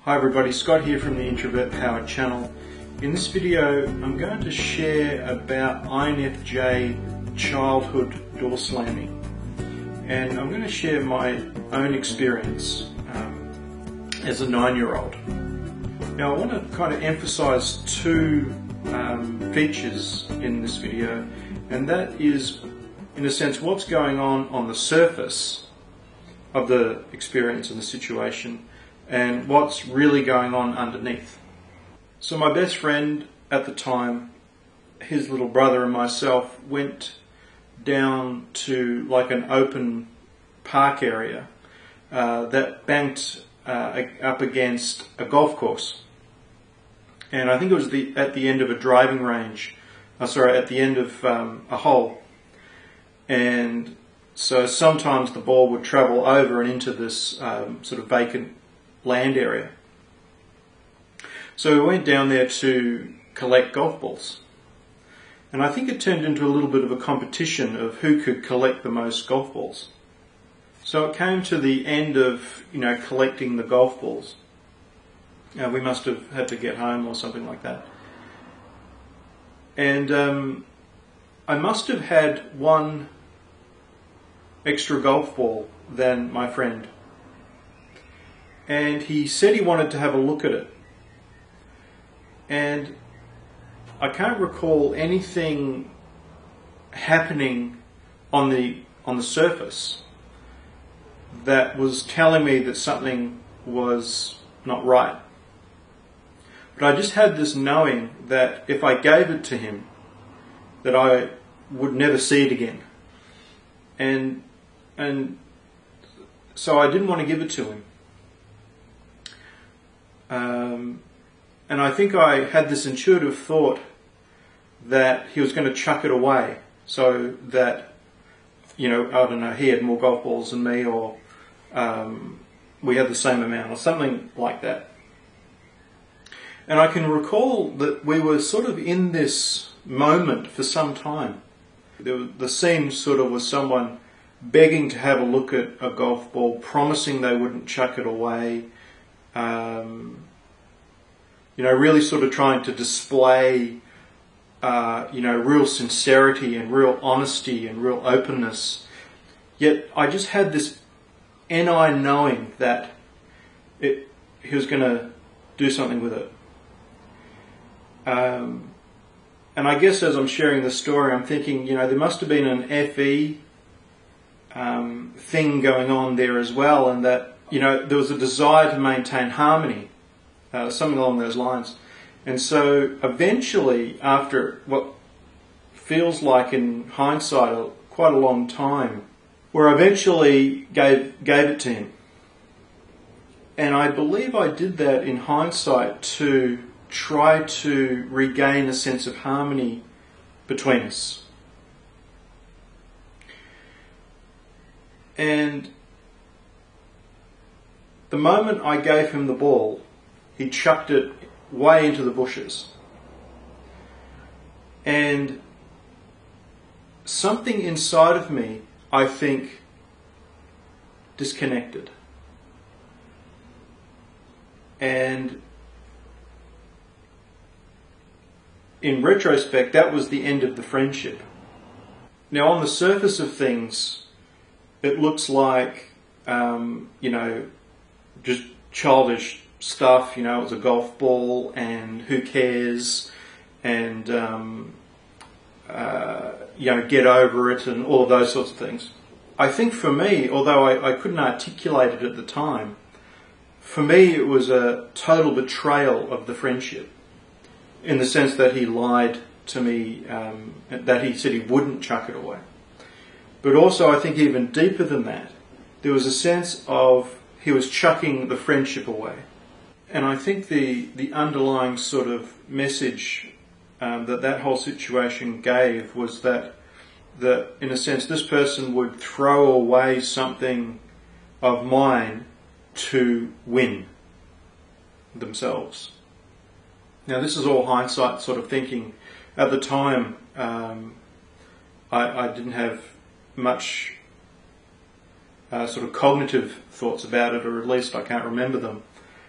Hi everybody, Scott here from the Introvert Powered channel. In this video I'm going to share about INFJ childhood door slamming, and I'm going to share my own experience as a 9-year-old. Now I want to kind of emphasize two features in this video, and that is, in a sense, what's going on the surface of the experience and the situation, and what's really going on underneath. So my best friend at the time, his little brother and myself went down to like an open park area that banked up against a golf course. And I think it was at the end of a driving range, at the end of a hole. And so sometimes the ball would travel over and into this sort of vacant land area. So we went down there to collect golf balls. And I think it turned into a little bit of a competition of who could collect the most golf balls. So it came to the end of, collecting the golf balls. We must have had to get home or something like that. And I must have had one extra golf ball than my friend. And he said he wanted to have a look at it. And I can't recall anything happening on the surface that was telling me that something was not right. But I just had this knowing that if I gave it to him, that I would never see it again. And so I didn't want to give it to him. And I think I had this intuitive thought that he was going to chuck it away, so that, I don't know, he had more golf balls than me, or we had the same amount, or something like that. And I can recall that we were sort of in this moment for some time. The scene sort of was someone begging to have a look at a golf ball, promising they wouldn't chuck it away, really sort of trying to display, real sincerity and real honesty and real openness. Yet I just had this NI knowing that he was going to do something with it. And I guess as I'm sharing the story, I'm thinking, there must have been an FE thing going on there as well, and that, there was a desire to maintain harmony. Something along those lines. And so eventually, after what feels like in hindsight quite a long time, where I eventually gave it to him. And I believe I did that in hindsight to try to regain a sense of harmony between us. And the moment I gave him the ball, he chucked it way into the bushes. And something inside of me, I think, disconnected. And in retrospect, that was the end of the friendship. Now, on the surface of things, it looks like, just childish stuff, it was a golf ball and who cares, and get over it and all of those sorts of things. I think for me, although I couldn't articulate it at the time, for me it was a total betrayal of the friendship, in the sense that he lied to me, that he said he wouldn't chuck it away. But also I think even deeper than that, there was a sense of he was chucking the friendship away. And I think the underlying sort of message that whole situation gave was that, in a sense, this person would throw away something of mine to win themselves. Now, this is all hindsight sort of thinking. At the time, I didn't have much sort of cognitive thoughts about it, or at least I can't remember them.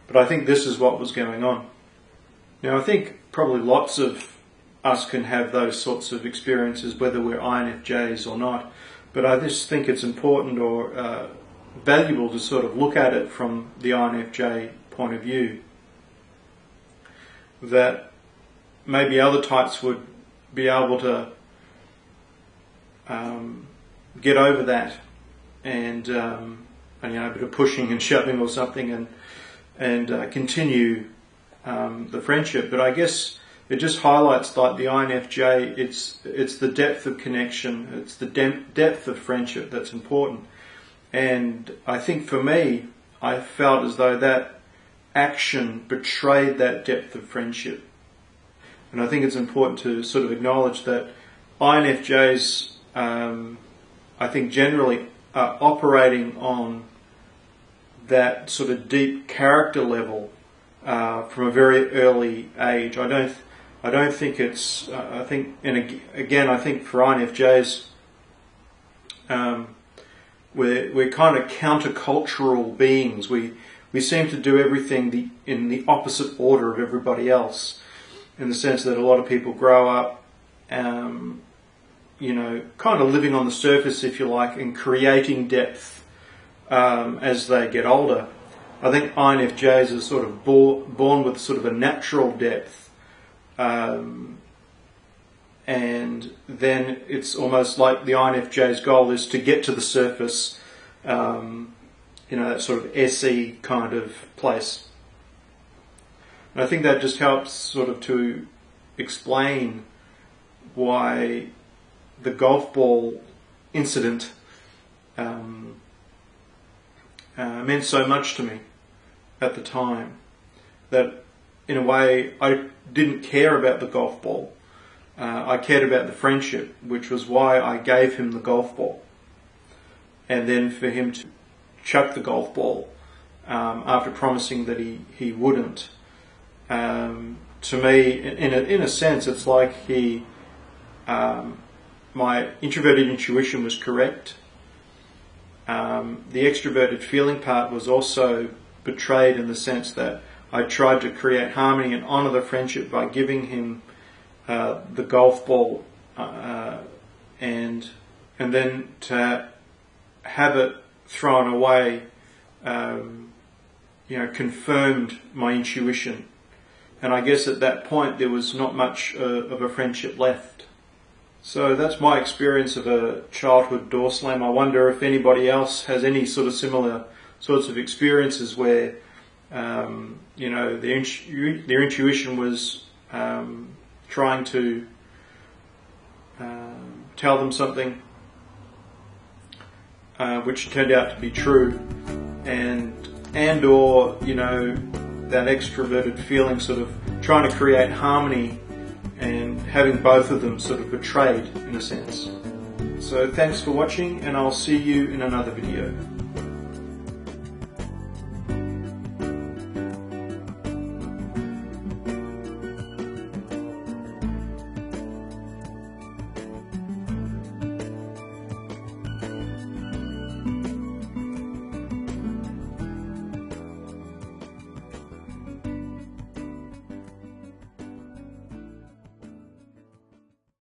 But I think this is what was going on. Now I think probably lots of us can have those sorts of experiences, whether we're INFJs or not. But I just think it's important or valuable to sort of look at it from the INFJ point of view. That maybe other types would be able to get over that and a bit of pushing and shoving or something and continue the friendship. But I guess it just highlights, like the INFJ, it's the depth of connection, it's the depth of friendship that's important. And I think for me, I felt as though that action betrayed that depth of friendship. And I think it's important to sort of acknowledge that INFJs, I think generally are operating on that sort of deep character level from a very early age. I don't think it's. I think, and again, I think for INFJs, we're kind of countercultural beings. We seem to do everything in the opposite order of everybody else, in the sense that a lot of people grow up, kind of living on the surface, if you like, and creating depth as they get older. I think INFJs are sort of born with sort of a natural depth, and then it's almost like the INFJ's goal is to get to the surface, that sort of SE kind of place. And I think that just helps sort of to explain why the golf ball incident meant so much to me at the time, that in a way I didn't care about the golf ball. I cared about the friendship, which was why I gave him the golf ball. And then for him to chuck the golf ball after promising that he wouldn't, to me, in a sense, it's like my introverted intuition was correct. The extroverted feeling part was also betrayed, in the sense that I tried to create harmony and honour the friendship by giving him the golf ball, and then to have it thrown away, confirmed my intuition. And I guess at that point there was not much of a friendship left. So that's my experience of a childhood door slam. I wonder if anybody else has any sort of similar sorts of experiences where, their intuition was trying to tell them something which turned out to be true, and or that extroverted feeling sort of trying to create harmony and having both of them sort of betrayed in a sense. So thanks for watching, and I'll see you in another video.